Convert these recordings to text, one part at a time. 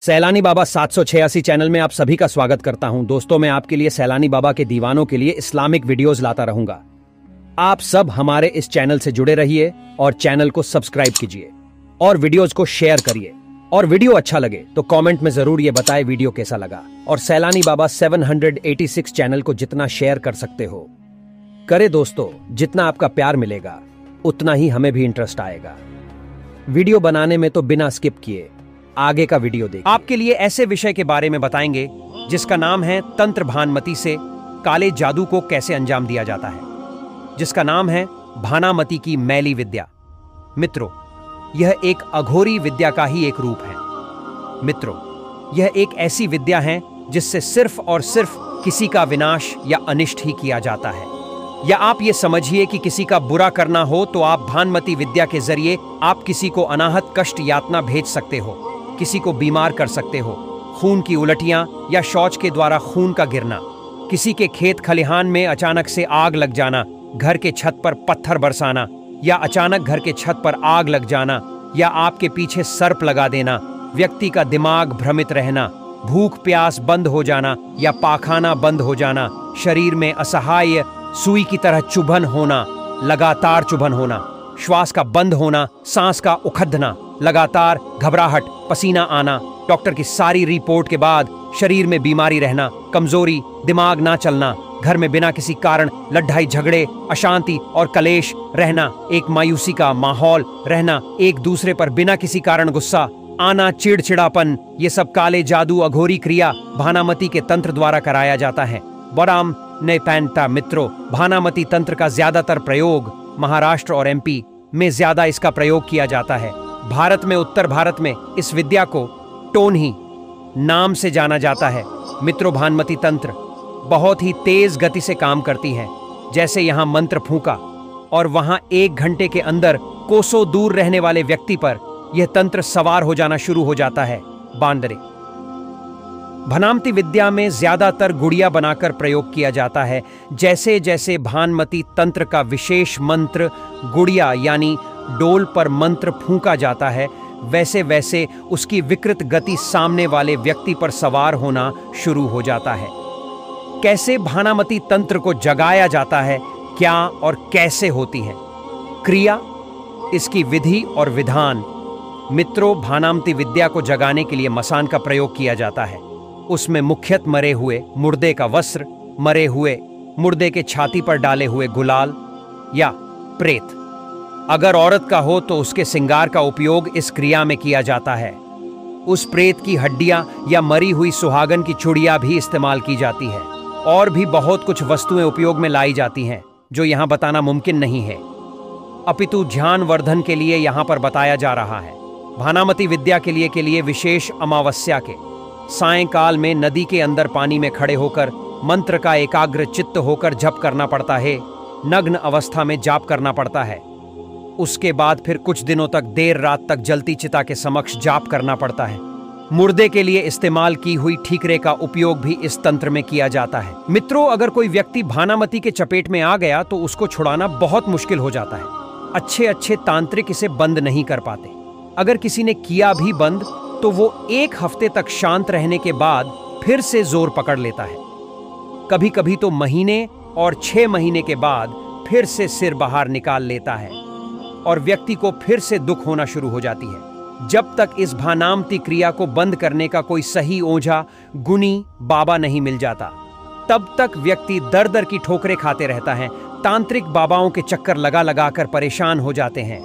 Sailani Baba 786 channel में आप सभी का स्वागत करता हूं। दोस्तों, मैं आपके लिए सैलानी बाबा के दीवानों के लिए इस्लामिक वीडियोस लाता रहूंगा। आप सब हमारे इस चैनल से जुड़े रहिए और चैनल को सब्सक्राइब कीजिए और वीडियोस को शेयर करिए। और वीडियो अच्छा लगे तो कमेंट में जरूर ये बताएं वीडियो कैसा लगा। और सैलानी बाबा 786 चैनल को जितना शेयर कर सकते हो करे दोस्तों। जितना आपका प्यार मिलेगा उतना ही हमें भी इंटरेस्ट आएगा। वीडियो बनाने में तो बिना स्किप किए आगे का वीडियो देखिए। आपके लिए ऐसे विषय के बारे में बताएंगे जिसका नाम है तंत्र भानुमति से काले जादू को कैसे अंजाम दिया जाता है, जिसका नाम है भानुमति की मैली विद्या। मित्रों, यह एक अघोरी विद्या का ही एक रूप है। मित्रों, यह एक ऐसी विद्या है जिससे सिर्फ और सिर्फ किसी का विनाश या अनिष्ट ही किया जाता है। या आप ये समझिए कि किसी का बुरा करना हो तो आप भानुमति विद्या के जरिए आप किसी को अनाहत कष्ट यातना भेज सकते हो, किसी को बीमार कर सकते हो। खून की उलटियां या शौच के द्वारा खून का गिरना, किसी के खेत खलिहान में अचानक से आग लग जाना, घर के छत पर पत्थर बरसाना, या अचानक घर के छत पर आग लग जाना, या आपके पीछे सर्प लगा देना, व्यक्ति का दिमाग भ्रमित रहना, भूख प्यास बंद हो जाना या पाखाना बंद हो जाना, शरीर में असहाय सुई की तरह चुभन होना, लगातार चुभन होना, श्वास का बंद होना, सांस का उखड़ना, लगातार घबराहट, पसीना आना, डॉक्टर की सारी रिपोर्ट के बाद शरीर में बीमारी रहना, कमजोरी, दिमाग ना चलना, घर में बिना किसी कारण लड़ाई झगड़े, अशांति और कलेश रहना, एक मायूसी का माहौल रहना, एक दूसरे पर बिना किसी कारण गुस्सा आना, चिड़चिड़ापन, ये सब काले जादू अघोरी क्रिया भानुमति के तंत्र द्वारा कराया जाता है। बराम ने पैंता मित्रों, भानुमति तंत्र का ज्यादातर प्रयोग महाराष्ट्र और एमपी में ज्यादा इसका प्रयोग किया जाता है। भारत में, उत्तर भारत में इस विद्या को टोनही नाम से जाना जाता है। मित्रों, भानुमति तंत्र बहुत ही तेज गति से काम करती है। जैसे यहाँ मंत्र फूंका और वहां 1 घंटे के अंदर कोसों दूर रहने वाले व्यक्ति पर यह तंत्र सवार हो जाना शुरू हो जाता है। बांदरे भानुमति विद्या में ज्यादातर गुड़िया बनाकर प्रयोग किया जाता है। जैसे जैसे भानुमति तंत्र का विशेष मंत्र गुड़िया यानी डोल पर मंत्र फूंका जाता है, वैसे वैसे उसकी विकृत गति सामने वाले व्यक्ति पर सवार होना शुरू हो जाता है। कैसे भानुमति तंत्र को जगाया जाता है, क्या और कैसे होती है क्रिया, इसकी विधि और विधान। मित्रों, भानुमति विद्या को जगाने के लिए मसान का प्रयोग किया जाता है। उसमें मुख्यतः मरे हुए मुर्दे का वस्त्र, मरे हुए मुर्दे के छाती पर डाले हुए गुलाल या प्रेत, अगर औरत का हो तो उसके श्रृंगार का उपयोग इस क्रिया में किया जाता है। उस प्रेत की हड्डियां या मरी हुई सुहागन की चूड़ियां भी इस्तेमाल की जाती है। और भी बहुत कुछ वस्तुएं उपयोग में लाई जाती हैं जो यहां बताना मुमकिन नहीं है, अपितु ध्यान वर्धन के लिए यहां पर बताया जा रहा है। भानुमति विद्या के लिए विशेष अमावस्या के सायंकाल में नदी के अंदर पानी में खड़े होकर मंत्र का एकाग्र चित्त होकर जप करना पड़ता है। नग्न अवस्था में जाप करना पड़ता है। उसके बाद फिर कुछ दिनों तक देर रात तक जलती चिता के समक्ष जाप करना पड़ता है। मुर्दे के लिए इस्तेमाल की हुई ठीकरे का उपयोग भी इस तंत्र में किया जाता है। मित्रों, अगर कोई व्यक्ति भानुमति के चपेट में आ गया तो उसको छुड़ाना बहुत मुश्किल हो जाता है। अच्छे अच्छे तांत्रिक इसे बंद नहीं कर पाते। अगर किसी ने किया भी बंद तो वो 1 हफ्ते तक शांत रहने के बाद फिर से जोर पकड़ लेता है। कभी कभी तो महीने और 6 महीने के बाद फिर से सिर बाहर निकाल लेता है और व्यक्ति को फिर से दुख होना शुरू हो जाती है। जब तक इस भानुमति क्रिया को बंद करने का कोई सही ओझा गुनी बाबा नहीं मिल जाता, तब तक व्यक्ति दर दर की ठोकरें खाते रहता है। तांत्रिक बाबाओं के चक्कर लगा लगा कर परेशान हो जाते हैं।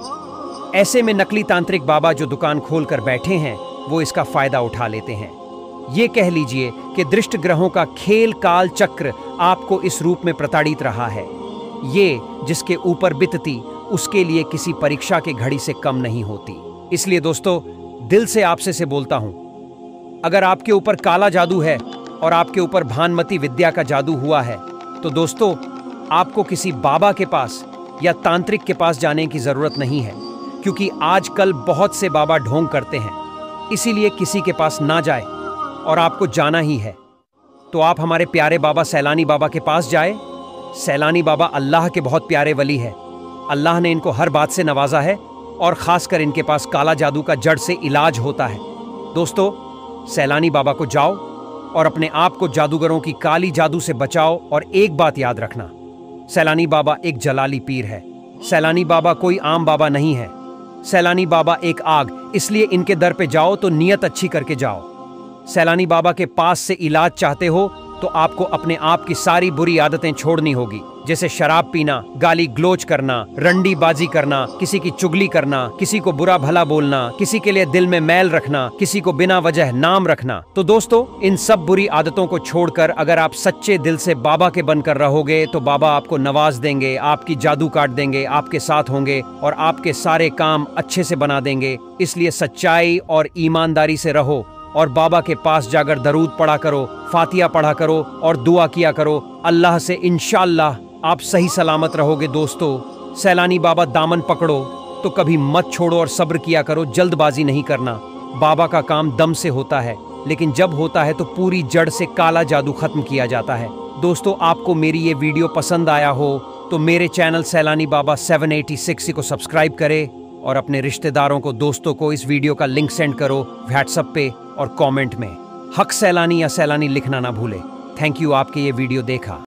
ऐसे में नकली तांत्रिक बाबा जो दुकान खोलकर बैठे हैं वो इसका फायदा उठा लेते हैं। ये कह लीजिए कि दृष्ट ग्रहों का खेल काल चक्र आपको इस रूप में प्रताड़ित रहा है। ये जिसके ऊपर बितती उसके लिए किसी परीक्षा के घड़ी से कम नहीं होती। इसलिए दोस्तों, दिल से आपसे से बोलता हूं, अगर आपके ऊपर काला जादू है और आपके ऊपर भानुमति विद्या का जादू हुआ है तो दोस्तों, आपको किसी बाबा के पास या तांत्रिक के पास जाने की जरूरत नहीं है, क्योंकि आजकल बहुत से बाबा ढोंग करते हैं। इसीलिए किसी के पास ना जाए और आपको जाना ही है तो आप हमारे प्यारे बाबा सैलानी बाबा के पास जाए। सैलानी बाबा अल्लाह के बहुत प्यारे वली है। अल्लाह ने इनको हर बात से नवाजा है और खासकर इनके पास काला जादू का जड़ से इलाज होता है। दोस्तों, सैलानी बाबा को जाओ और अपने आप को जादूगरों की काली जादू से बचाओ। और एक बात याद रखना, सैलानी बाबा एक जलाली पीर है। सैलानी बाबा कोई आम बाबा नहीं है। सैलानी बाबा एक आग, इसलिए इनके दर पे जाओ तो नियत अच्छी करके जाओ। सैलानी बाबा के पास से इलाज चाहते हो तो आपको अपने आप की सारी बुरी आदतें छोड़नी होगी, जैसे शराब पीना, गाली ग्लोच करना, रंडी बाजी करना, किसी की चुगली करना, किसी को बुरा भला बोलना, किसी के लिए दिल में मैल रखना, किसी को बिना वजह नाम रखना। तो दोस्तों, इन सब बुरी आदतों को छोड़कर अगर आप सच्चे दिल से बाबा के बनकर रहोगे तो बाबा आपको नवाज देंगे, आपकी जादू काट देंगे, आपके साथ होंगे और आपके सारे काम अच्छे से बना देंगे। इसलिए सच्चाई और ईमानदारी से रहो और बाबा के पास जाकर दरूद पढ़ा करो, फातिया पढ़ा करो और दुआ किया करो। अल्लाह से इंशाअल्लाह आप सही सलामत रहोगे। दोस्तों, सैलानी बाबा दामन पकड़ो तो कभी मत छोड़ो और सब्र किया करो, जल्दबाजी नहीं करना। बाबा का काम दम से होता है, लेकिन जब होता है तो पूरी जड़ से काला जादू खत्म किया जाता है। दोस्तों, आपको मेरी ये वीडियो पसंद आया हो तो मेरे चैनल सैलानी बाबा 786 को सब्सक्राइब करें और अपने रिश्तेदारों को, दोस्तों को इस वीडियो का लिंक सेंड करो व्हाट्सएप पे और कमेंट में हक सैलानी या सैलानी लिखना ना भूले। थैंक यू, आपके ये वीडियो देखा।